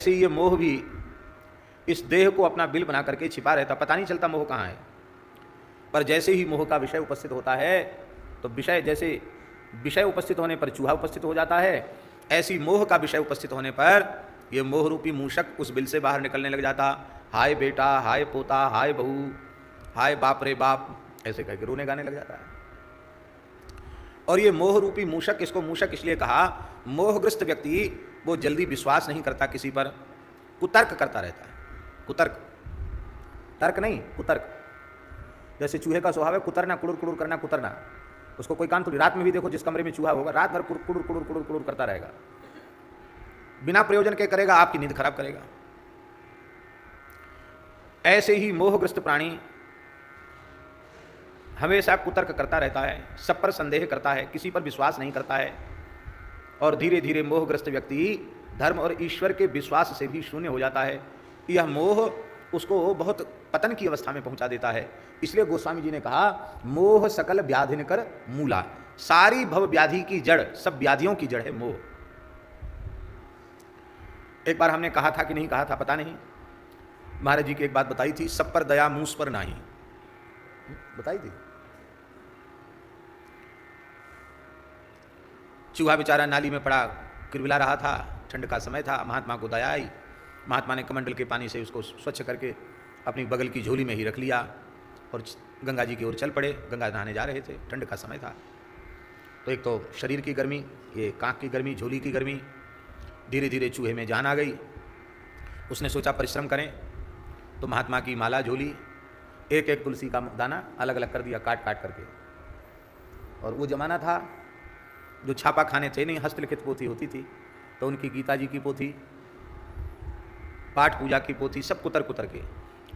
ऐसे ये मोह भी इस देह को अपना बिल बना करके छिपा रहता, पता नहीं चलता मोह कहाँ है। पर जैसे ही मोह का विषय उपस्थित होता है तो विषय उपस्थित होने पर चूहा उपस्थित हो जाता है। ऐसी मोह का विषय उपस्थित होने पर यह मोह रूपी मूषक उस बिल से बाहर निकलने लग जाता। हाय बेटा, हाय पोता, हाय बहू, हाय बाप रे बाप, ऐसे करके रोने गाने लग जाता है। और ये मोह रूपी मूषक, इसको मूषक इसलिए कहा, मोहग्रस्त व्यक्ति वो जल्दी विश्वास नहीं करता किसी पर, कुतर्क करता रहता है। कुतर्क, तर्क नहीं, कुतर्क। जैसे चूहे का स्वभाव है कुतरना, कुड़ुर कुड़ुर करना, कुतरना। उसको कोई काम थोड़ी, रात में भी देखो जिस कमरे में चूहा होगा रात भर कुड़ुर कुड़ुर कुड़ुर कुड़ुर करता रहेगा, बिना प्रयोजन के करेगा, आपकी नींद खराब करेगा। ऐसे ही मोहग्रस्त प्राणी हमेशा कुतर्क करता रहता है, सब पर संदेह करता है, किसी पर विश्वास नहीं करता है। और धीरे धीरे मोहग्रस्त व्यक्ति धर्म और ईश्वर के विश्वास से भी शून्य हो जाता है। यह मोह उसको बहुत पतन की अवस्था में पहुंचा देता है। इसलिए गोस्वामी जी ने कहा, मोह सकल व्याधिन कर मूला, सारी भव व्याधि की जड़, सब व्याधियों की जड़ है मोह। एक बार हमने कहा था कि नहीं कहा था पता नहीं, महाराज जी की एक बात बताई थी, सब पर दया मूस पर नाही, बताई थी। चूहा बेचारा नाली में पड़ा किरबिला रहा था, ठंड का समय था, महात्मा को दया आई। महात्मा ने कमंडल के पानी से उसको स्वच्छ करके अपनी बगल की झोली में ही रख लिया और गंगा जी की ओर चल पड़े। गंगा नहाने जा रहे थे, ठंड का समय था। तो एक तो शरीर की गर्मी, ये कांख की गर्मी, झोली की गर्मी, धीरे धीरे चूहे में जान आ गई। उसने सोचा परिश्रम करें, तो महात्मा की माला, झोली, एक एक तुलसी का दाना अलग अलग कर दिया, काट काट करके। और वो जमाना था जो छापा खाने थे नहीं, हस्तलिखित पोथी होती थी, तो उनकी गीता जी की पोथी, पाठ पूजा की पोथी, सब कुतर कुतर के।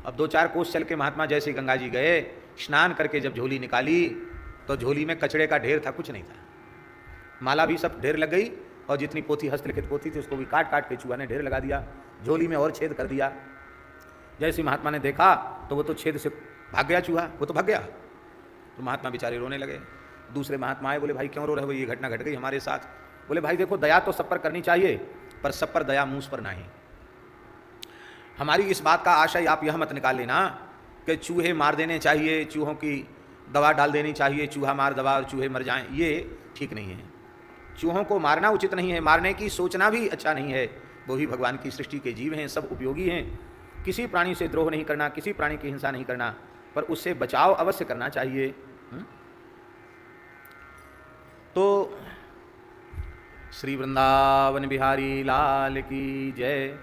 अब 2-4 कोस चल के महात्मा जैसे गंगा जी गए, स्नान करके जब झोली निकाली तो झोली में कचड़े का ढेर था, कुछ नहीं था। माला भी सब ढेर लग गई और जितनी पोथी, हस्तलिखित पोथी थी, उसको भी काट काट के चूहा ने ढेर लगा दिया, झोली में और छेद कर दिया। जैसे महात्मा ने देखा तो वो तो छेद से भाग गया चूहा, वो तो भाग गया। तो महात्मा बेचारे रोने लगे। दूसरे महात्मा आए, बोले भाई क्यों रो रहे हो, ये घटना घट गई हमारे साथ। बोले भाई देखो, दया तो सब पर करनी चाहिए, पर सब पर दया मूस पर नहीं। हमारी इस बात का आशय आप यह मत निकाल लेना कि चूहे मार देने चाहिए, चूहों की दवा डाल देनी चाहिए, चूहा मार दवा और चूहे मर जाएं, ये ठीक नहीं है। चूहों को मारना उचित नहीं है, मारने की सोचना भी अच्छा नहीं है। वो भी भगवान की सृष्टि के जीव हैं, सब उपयोगी हैं। किसी प्राणी से द्रोह नहीं करना, किसी प्राणी की हिंसा नहीं करना, पर उससे बचाव अवश्य करना चाहिए। तो श्री वृंदावन बिहारी लाल की जय।